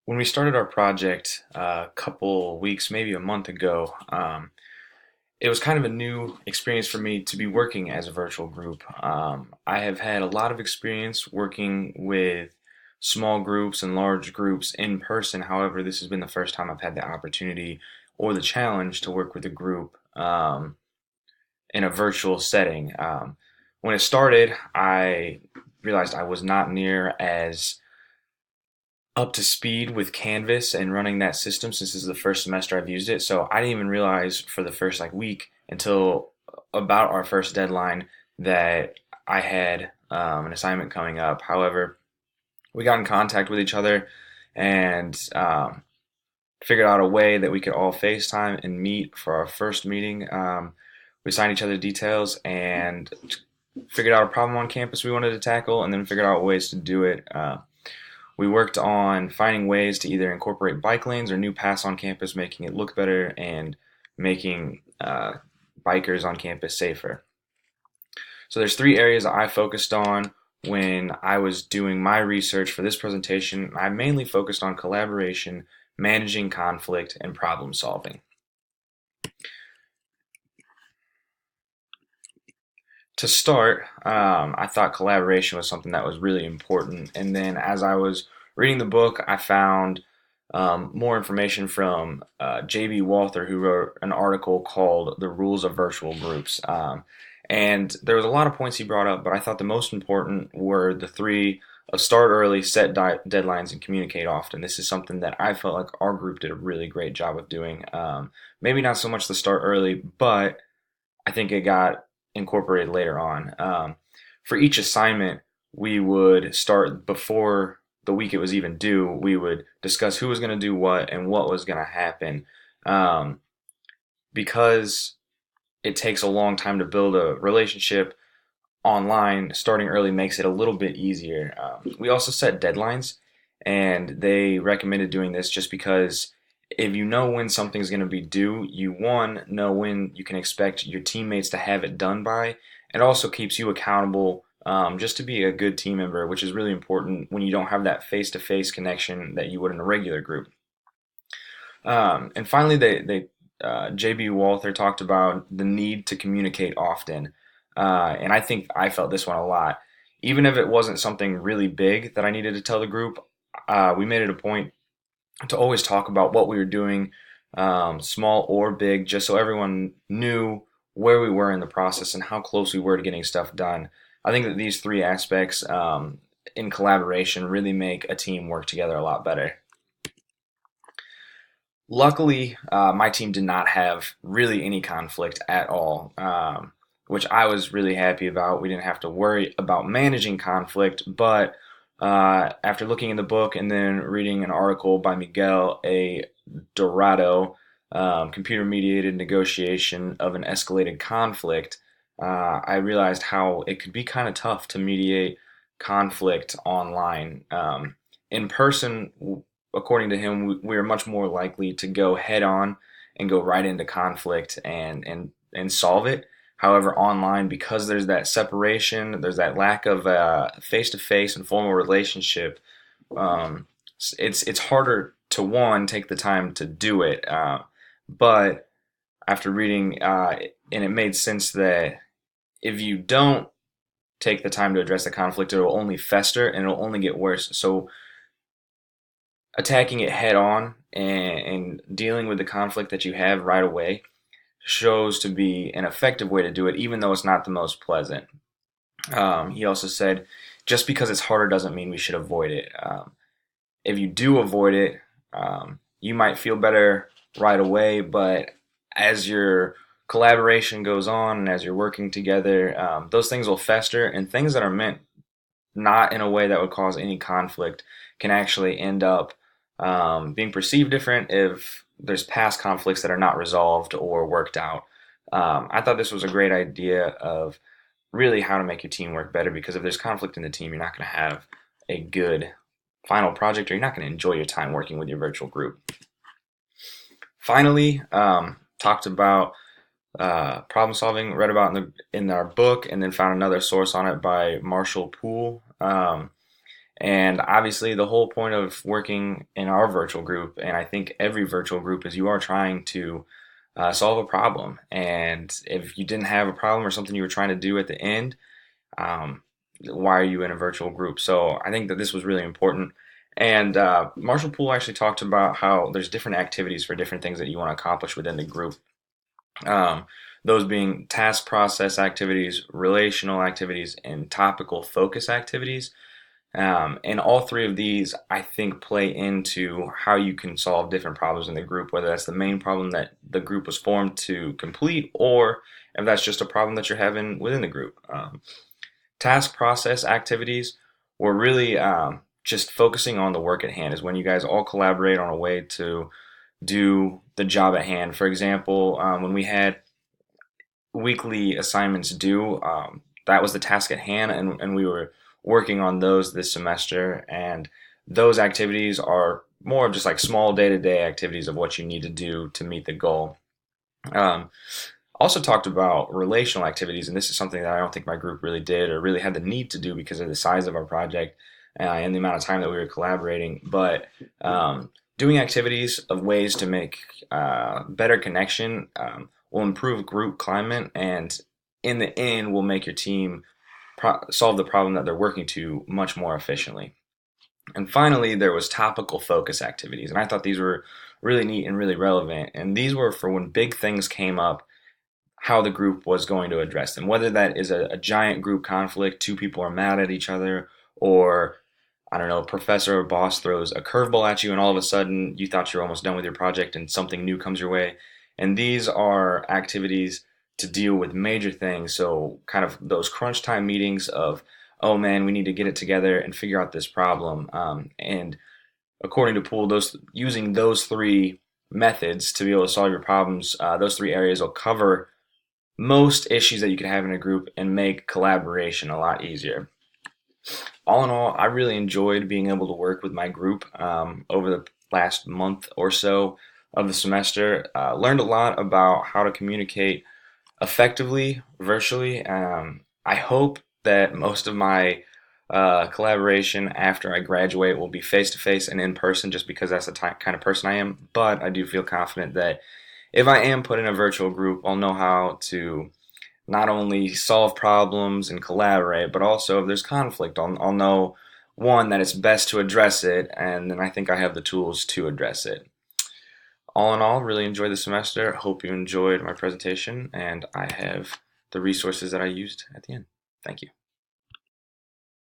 When we started our project a couple weeks, maybe a month ago, it was kind of a new experience for me to be working as a virtual group. I have had a lot of experience working with small groups and large groups in person. However, this has been the first time I've had the opportunity or the challenge to work with a group in a virtual setting. When it started, I realized I was not near as up to speed with Canvas and running that system since this is the first semester I've used it. So I didn't even realize for the first week until about our first deadline that I had an assignment coming up. However, we got in contact with each other and figured out a way that we could all FaceTime and meet for our first meeting. We signed each other details and figured out a problem on campus we wanted to tackle, and then figured out ways to do it. We worked on finding ways to either incorporate bike lanes or new paths on campus, making it look better and making bikers on campus safer. So there's three areas that I focused on when I was doing my research for this presentation. I mainly focused on collaboration, managing conflict, and problem solving. To start, I thought collaboration was something that was really important. And then as I was reading the book, I found more information from J.B. Walther, who wrote an article called The Rules of Virtual Groups. And there was a lot of points he brought up, but I thought the most important were the three of start early, set deadlines, and communicate often. This is something that I felt like our group did a really great job of doing. Maybe not so much the start early, but I think it got incorporated later on. For each assignment, we would start before the week it was even due. We would discuss who was going to do what and what was going to happen. Um, because it takes a long time to build a relationship online, starting early makes it a little bit easier. We also set deadlines, and they recommended doing this just because if you know when something's going to be due, you one know when you can expect your teammates to have it done by. It also keeps you accountable, just to be a good team member, which is really important when you don't have that face-to-face connection that you would in a regular group. And finally, J.B. Walther talked about the need to communicate often, and I think I felt this one a lot. Even if it wasn't something really big that I needed to tell the group, we made it a point to always talk about what we were doing, small or big, just so everyone knew where we were in the process and how close we were to getting stuff done. I think that these three aspects in collaboration really make a team work together a lot better. Luckily, my team did not have really any conflict at all, which I was really happy about. We didn't have to worry about managing conflict, but after looking in the book and then reading an article by Miguel A. Dorado, Computer Mediated Negotiation of an Escalated Conflict, I realized how it could be kind of tough to mediate conflict online. In person, according to him, we are much more likely to go head on and go right into conflict and solve it. However, online, because there's that separation, there's that lack of face-to-face and formal relationship, um, it's harder to one take the time to do it. But after reading, and it made sense that if you don't take the time to address the conflict, it will only fester and it'll only get worse. So attacking it head on and dealing with the conflict that you have right away shows to be an effective way to do it, even though it's not the most pleasant. He also said, just because it's harder doesn't mean we should avoid it. If you do avoid it, you might feel better right away, but as your collaboration goes on and as you're working together, those things will fester, and things that are meant not in a way that would cause any conflict can actually end up being perceived different if there's past conflicts that are not resolved or worked out. I thought this was a great idea of really how to make your team work better, because if there's conflict in the team, you're not going to have a good final project, or you're not going to enjoy your time working with your virtual group. Finally, talked about problem solving, read about in our book, and then found another source on it by Marshall Poole. And obviously, the whole point of working in our virtual group, and I think every virtual group, is you are trying to solve a problem. And if you didn't have a problem or something you were trying to do at the end, um, why are you in a virtual group? So I think that this was really important. And Marshall Poole actually talked about how there's different activities for different things that you want to accomplish within the group. Um, those being task process activities, relational activities, and topical focus activities. And all three of these, I think, play into how you can solve different problems in the group, whether that's the main problem that the group was formed to complete, or if that's just a problem that you're having within the group. Task process activities were really just focusing on the work at hand, is when you guys all collaborate on a way to do the job at hand. For example, when we had weekly assignments due, that was the task at hand, and we were working on those this semester. And those activities are more of just like small day to day activities of what you need to do to meet the goal. Um, Also talked about relational activities, and this is something that I don't think my group really did or really had the need to do because of the size of our project and the amount of time that we were collaborating. But doing activities of ways to make better connection will improve group climate, and in the end, will make your team solve the problem that they're working to much more efficiently. And finally, there was topical focus activities, and I thought these were really neat and really relevant. And these were for when big things came up, how the group was going to address them. Whether that is a giant group conflict, two people are mad at each other, or I don't know, professor or boss throws a curveball at you, and all of a sudden you thought you were almost done with your project and something new comes your way. And these are activities to deal with major things. So, kind of those crunch time meetings of, oh man, we need to get it together and figure out this problem. And according to Poole, those using those three methods to be able to solve your problems, those three areas will cover most issues that you could have in a group and make collaboration a lot easier. All in all, I really enjoyed being able to work with my group over the last month or so of the semester. Learned a lot about how to communicate effectively virtually. I hope that most of my collaboration after I graduate will be face to face and in person, just because that's the kind of person I am. But I do feel confident that if I am put in a virtual group, I'll know how to not only solve problems and collaborate, but also if there's conflict, I'll know one, that it's best to address it, and then I think I have the tools to address it. All in all, really enjoyed the semester. Hope you enjoyed my presentation, and I have the resources that I used at the end. Thank you.